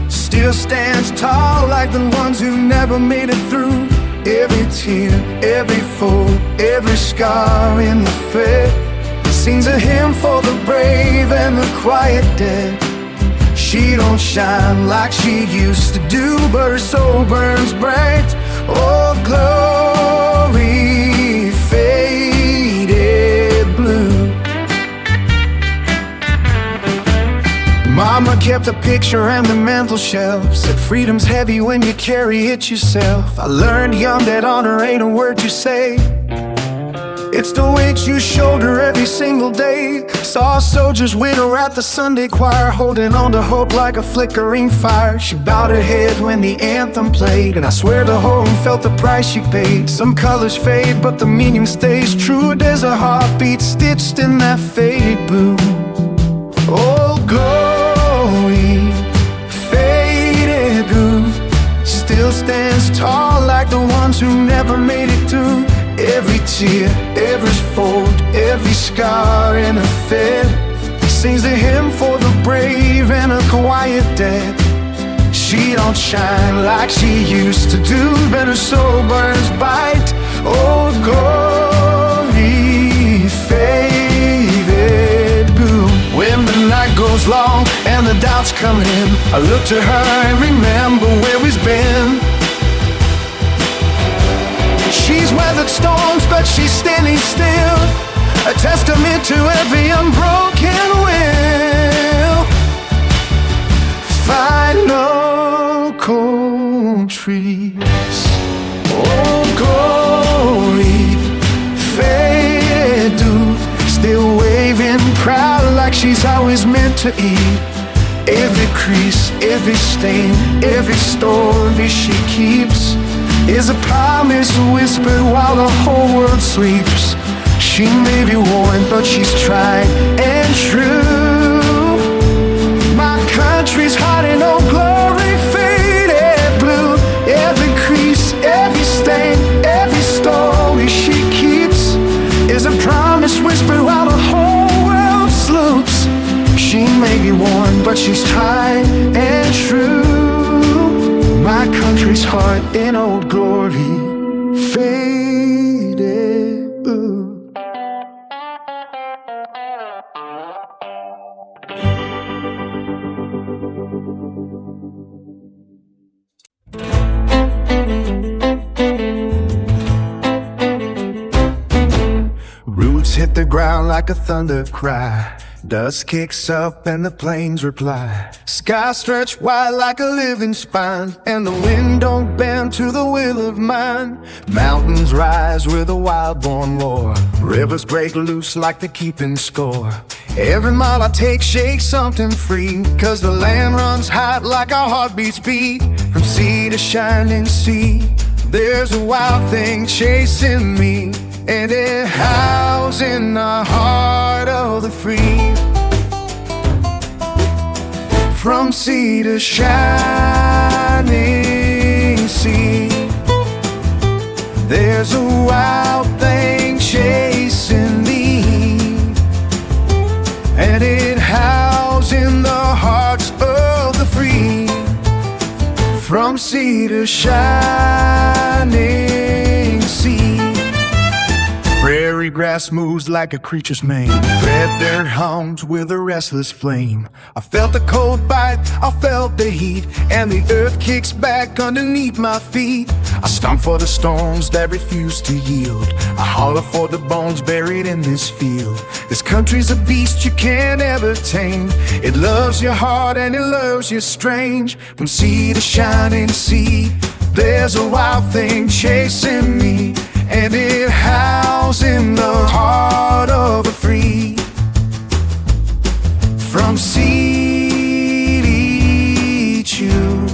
still stands tall like the ones who never made it through. Every tear, every fold, every scar in the thread sings a hymn for the brave and the quiet dead. She don't shine like she used to do, but her soul burns bright. Oh, glory, kept a picture and the mantel shelf. Said freedom's heavy when you carry it yourself. I learned young that honor ain't a word you say, it's the weight you shoulder every single day. Saw soldiers widow at the Sunday choir, holding on to hope like a flickering fire. She bowed her head when the anthem played, and I swear the whole room felt the price she paid. Some colors fade, but the meaning stays true. There's a heartbeat stitched in that faded blue. Oh, glory, faded blue, still stands tall like the ones who never made it through. Every tear, every fold, every scar in her fed sings a hymn for the brave and a quiet dead. She don't shine like she used to do, but her soul burns bright. Oh, glory, faded blue. When the night goes long and the doubts come in, I look to her and remember where we've been. She's weathered storms, but she's standing still, a testament to every unbroken will. Final cold trees, oh, glory, faded dew, still waving proud like she's always meant to eat. Every crease, every stain, every story she keeps is a promise whispered while the whole world sleeps. She may be worn, but she's tried and true. My country's heart in old glory, faded blue. Every crease, every stain, every story she keeps is a promise whispered while the whole world sloops. She may be worn, but she's tried and true. My country's heart in old glory, faded blue. Roots hit the ground like a thunder cry. Dust kicks up and the planes reply. Sky stretched wide like a living spine, and the wind don't bend to the will of mine. Mountains rise with a wild-born roar. Rivers break loose like they're keeping score. Every mile I take shakes something free, 'cause the land runs hot like our heartbeats beat. From sea to shining sea, there's a wild thing chasing me, and it howls in the heart of the free. From sea to shining sea, there's a wild thing chasing me, and it howls in the hearts of the free. From sea to shining sea, prairie grass moves like a creature's mane. Red dirt hums with a restless flame. I felt the cold bite, I felt the heat, and the earth kicks back underneath my feet. I stomp for the storms that refuse to yield. I holler for the bones buried in this field. This country's a beast you can't ever tame. It loves your heart and it loves you strange. From sea to shining sea, there's a wild thing chasing me, and it howls in the heart of the free. From sea to you,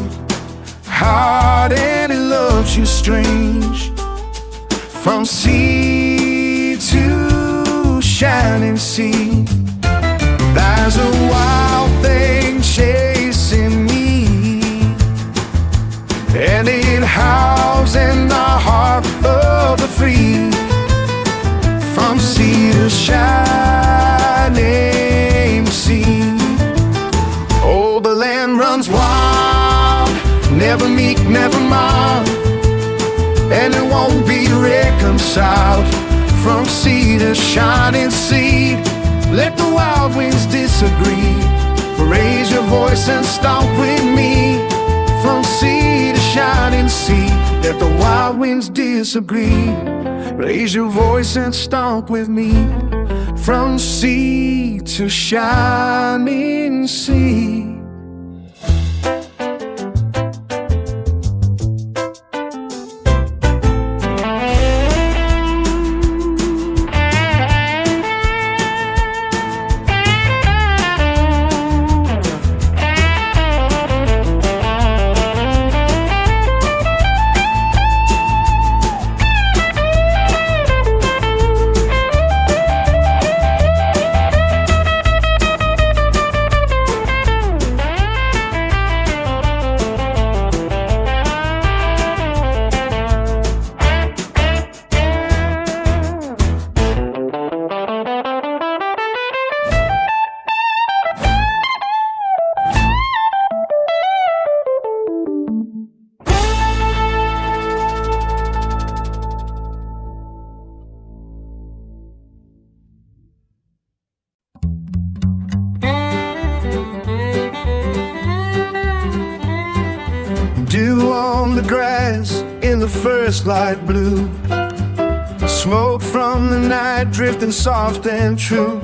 heart and it loves you strange. From sea to shining sea, there's a wild thing chasing me, and it howls in the heart of the free. From sea to shining sea, oh, the land runs wild, never meek, never mild, and it won't be reconciled. From sea to shining sea, let the wild winds disagree. Raise your voice and stomp with me. From sea to shining sea, let the wild winds disagree. Raise your voice and stomp with me. From sea to shining sea. on the grass in the first light blue. Smoke from the night drifting soft and true.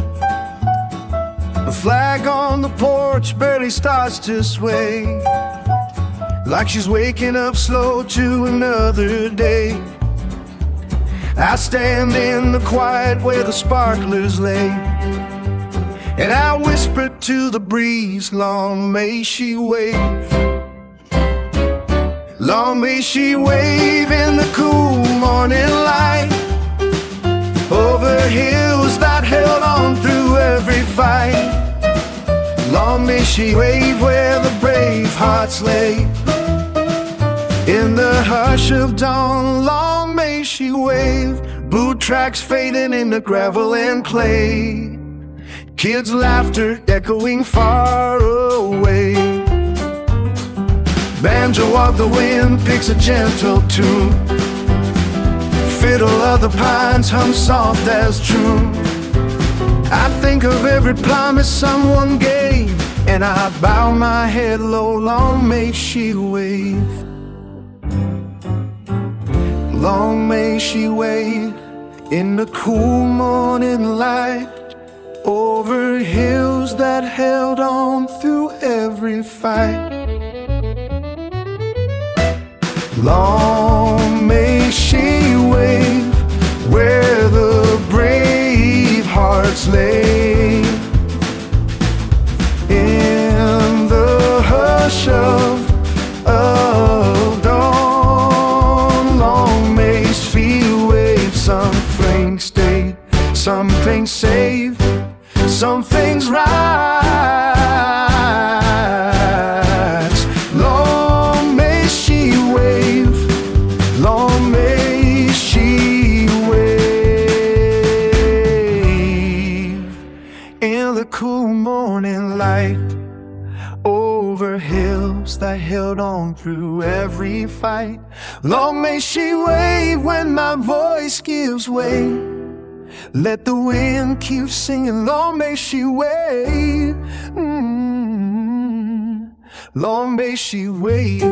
The flag on the porch barely starts to sway, like she's waking up slow to another day. I stand in the quiet where the sparklers lay, and I whisper to the breeze, long may she wave. Long may she wave in the cool morning light, over hills that held on through every fight. Long may she wave where the brave hearts lay, in the hush of dawn. Long may she wave. Boot tracks fading into gravel and clay, kids' laughter echoing far away. Banjo of the wind picks a gentle tune, fiddle of the pines hums soft as true. I think of every promise someone gave, and I bow my head low. Long may she wave. Long may she wave in the cool morning light, over hills that held on through every fight. Long may she wave where the brave hearts lay, in the hush of dawn. Long may she wave. Some things stay, some things save, some things rise. Long may she wave. Long may she wave in the cool morning light, over hills that held on through every fight. Long may she wave when my voice gives way, let the wind keep singing. Long may she wave. Long may she wave.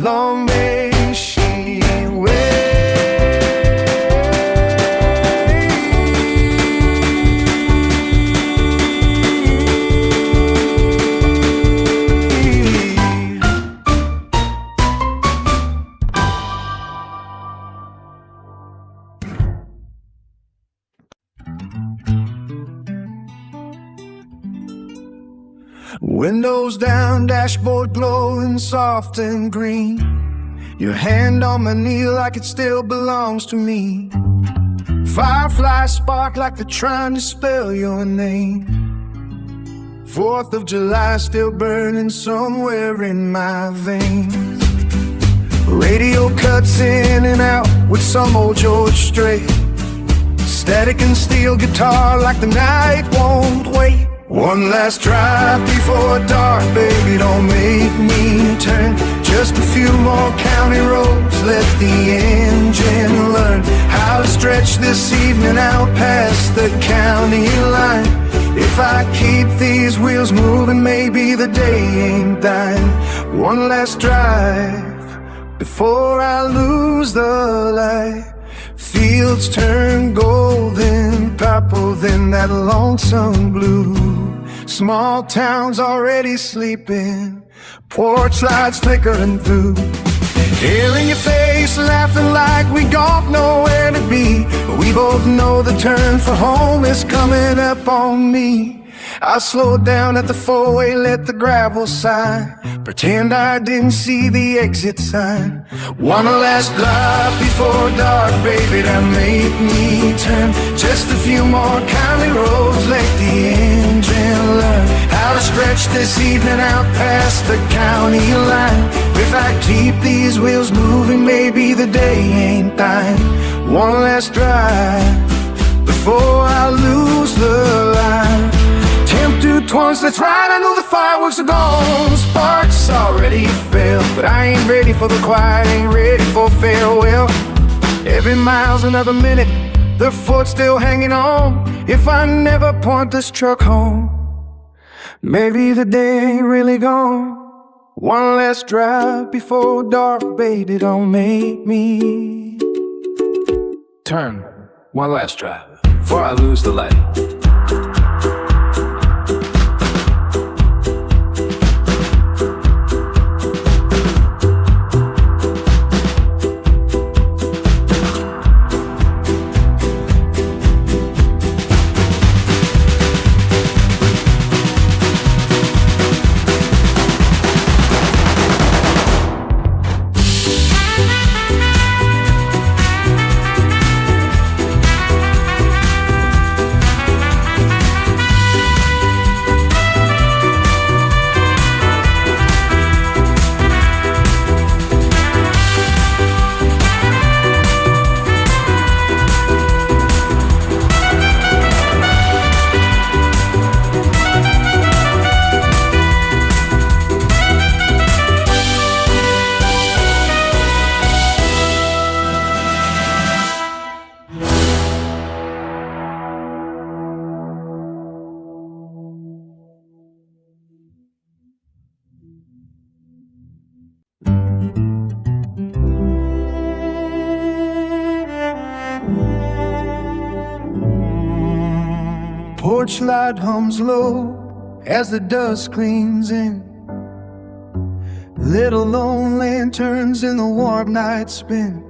Long may she windows down, dashboard glowing soft and green. Your hand on my knee like it still belongs to me. Fireflies spark like they're trying to spell your name. 4th of July still burning somewhere in my veins. Radio cuts in and out with some old George Strait. Static and steel guitar like the night won't wait. One last drive before dark, baby, don't make me turn. Just a few more county roads, let the engine learn how to stretch this evening out past the county line. If I keep these wheels moving, maybe the day ain't dying. One last drive before I lose the light. Fields turn golden purple, then that lonesome blue. Small towns already sleeping, porch lights flickering through. Hair in your face, laughing like we got nowhere to be. We both know the turn for home is coming up on me. I slowed down at the four-way, let the gravel sign, pretend I didn't see the exit sign. One last drive before dark, baby, that made me turn. Just a few more county roads, let the engine learn how to stretch this evening out past the county line. If I keep these wheels moving, maybe the day ain't thine. One last drive before I lose the line. 10 to 20, let's ride. I know the fireworks are gone, sparks already fell, but I ain't ready for the quiet, ain't ready for farewell. Every mile's another minute, the fort's still hanging on. If I never point this truck home, maybe the day ain't really gone. One last drive before dark, baby, don't make me turn. One last drive before I lose the light. Porch light hums low as the dusk cleans in. Little lone lanterns in the warm night spin.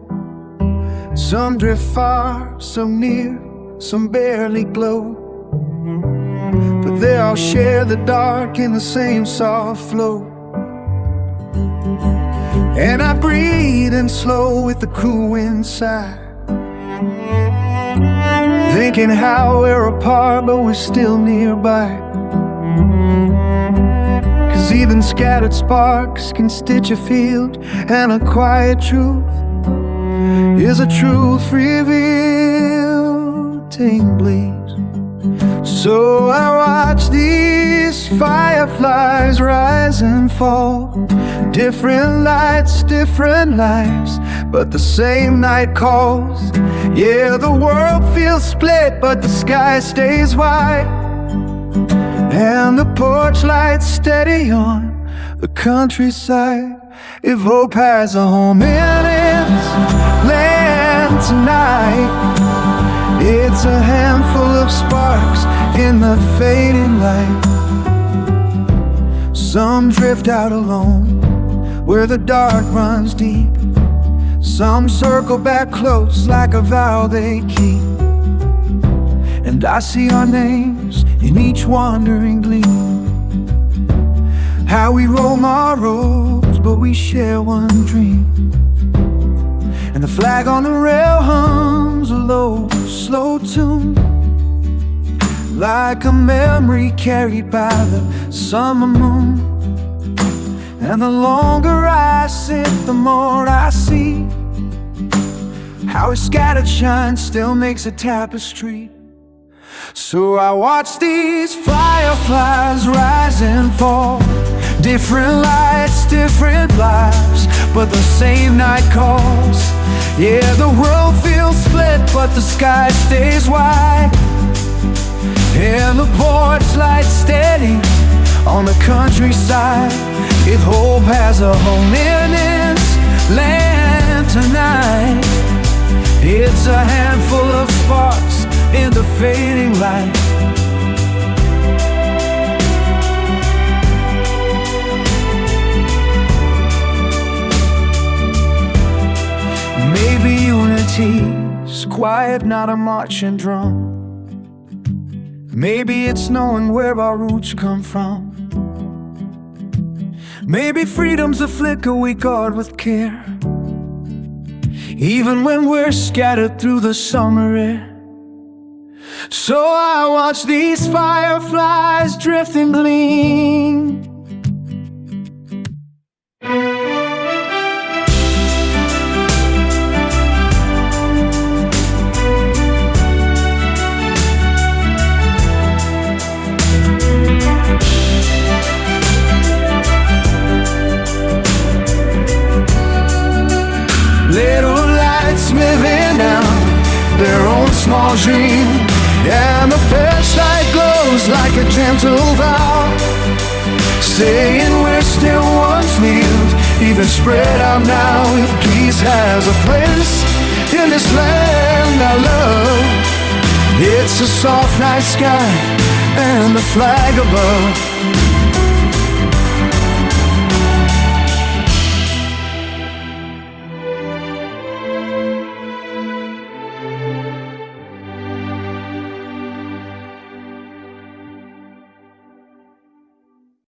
Some drift far, some near, some barely glow, but they all share the dark in the same soft flow. And I breathe in slow with the cool inside, thinking how we're apart but we're still nearby. 'Cause even scattered sparks can stitch a field, and a quiet truth is a truth revealed. Ting bleeds. So I watch these fireflies rise and fall. Different lights, different lives, but the same night calls. Yeah, the world feels split, but the sky stays white, and the porch lights steady on the countryside. If hope has a home in its land tonight, it's a handful of sparks in the fading light. Some drift out alone where the dark runs deep. Some circle back close like a vow they keep. And I see our names in each wandering gleam. How we roam our roads, but we share one dream. And the flag on the rail hums a low, slow tune, like a memory carried by the summer moon. And the longer I sit, the more I see how a scattered shine still makes a tapestry. So I watch these fireflies rise and fall. Different lights, different lives, but the same night calls. Yeah, the world feels split, but the sky stays wide, and the porch light steady on the countryside. If hope has a home in its land tonight, it's a handful of sparks in the fading light. Maybe unity's quiet, not a marching drum. Maybe it's knowing where our roots come from. Maybe freedom's a flicker we guard with care, even when we're scattered through the summer air. So I watch these fireflies drift and gleam. Little lights living out their own small dream, and the first light glows like a gentle vow, saying we're still once needed, even spread out now. If peace has a place in this land I love, it's a soft night sky and the flag above.